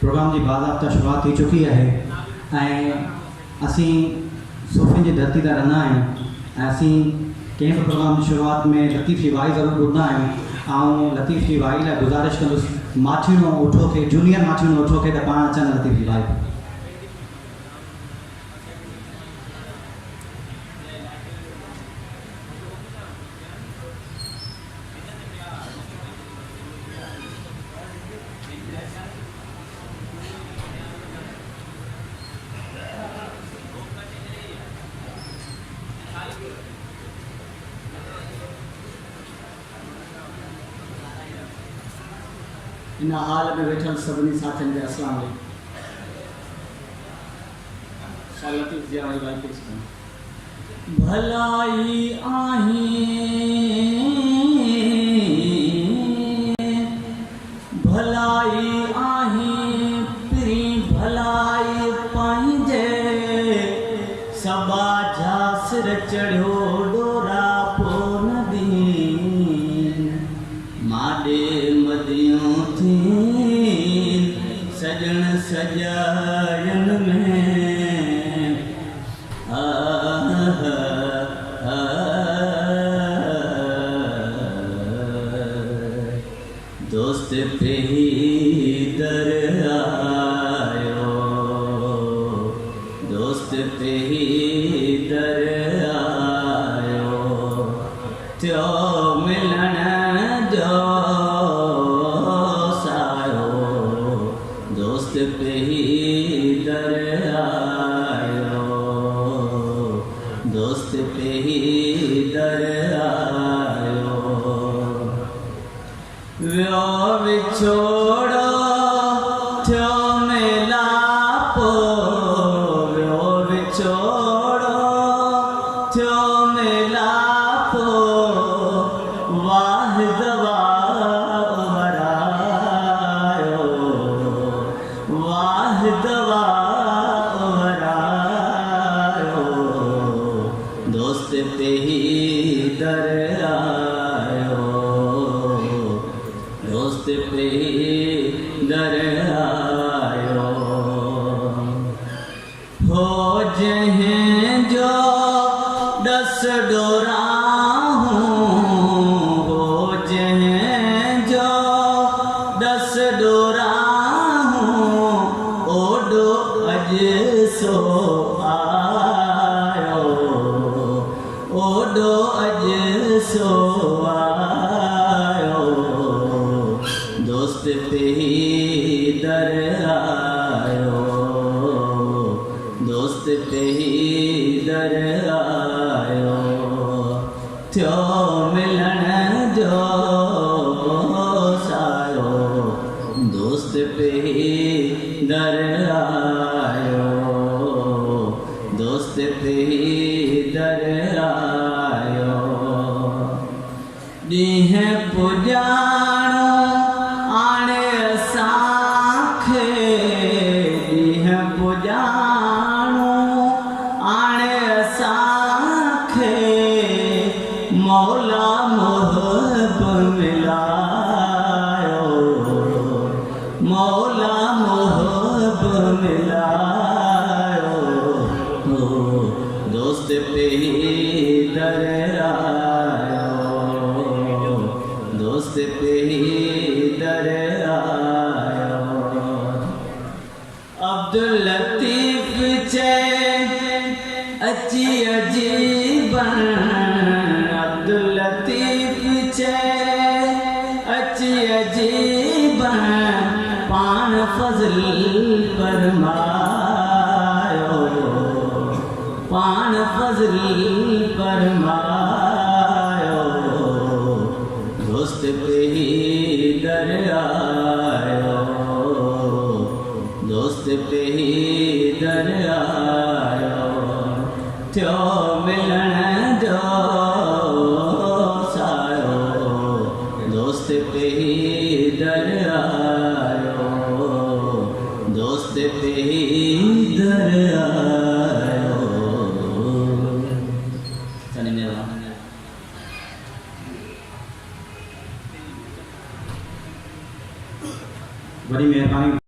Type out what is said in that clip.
Programme की बाज़ाब्ता शुरुआत थी चुकी है। असी सूफ़िन की धरती का रहना है। असी कंहिं बि प्रोग्राम की शुरुआत में लतीफ़ जी वाई ज़रूर ॿुधंदा आहियूं। लतीफ़ जी वाई लाइ गुज़ारिश कंदुसि माठियूं उठो के जूनियर माठियूं उठो के त पाण अचनि लतीफ़ जी वाई। इन हाल में वेठल सभिनी साथियुनि खे अस्सलाम वालेकुम। लतीफ़ जी वाई वाई पेश कयूं। भलाई आहीं प्री भलाई पंहिंजे सबा झांसर चढ़ियो डोरा पो नदी माडे मदियों थी सजन सजायन में दोस्त पे ही दर आयो, दोस्त पे ही दर आयो, त्यो मिलन जो सायो, दोस्त पे ही दर आयो, दोस्त पे ही दर आयो। व्यो विछोड़ो थियो मिलापो, व्यो विछोड़ो थियो मिलापो, वाह दवा वरायो, वाह दवा वरायो, दोस्त पे ही दर आयो, दोस्त पे दर आयो। हो जहीं जो दस डोरा हूँ, हो जहीं जो दस डोरा हूँ, ओडो अज सो आयो, ओडो अज सो आयो, दोस्त पे ही दर आयो, दोस्त पे ही दर आयो, थियो मिलन जो सायो, दोस्त पे ही दर आयो, दोस्त पे ही दर आयो। ॾींहं पुॼाणो आणे असांखे, ॾींहं पुॼाणो आणे असांखे, मौला मुहब मिलायो, मौला मुहब मिलायो, दोस्त पे ही दर आयो, दोस्त पे ही दर आयो। अब्दुल लतीफ़ चे अची अजीबन, अब्दुल लतीफ़ चे अची अजीबन, पान फज़ल फरमायो, पान फज़ल फरमायो, दोस्त पे ही दर आयो, दोस्त पे ही दर आयो, थियो मिलन जो सायो, दोस्त पे ही दर आयो, दोस्त पे ही दर आयो। बड़ी मेहरबानी आहियूं।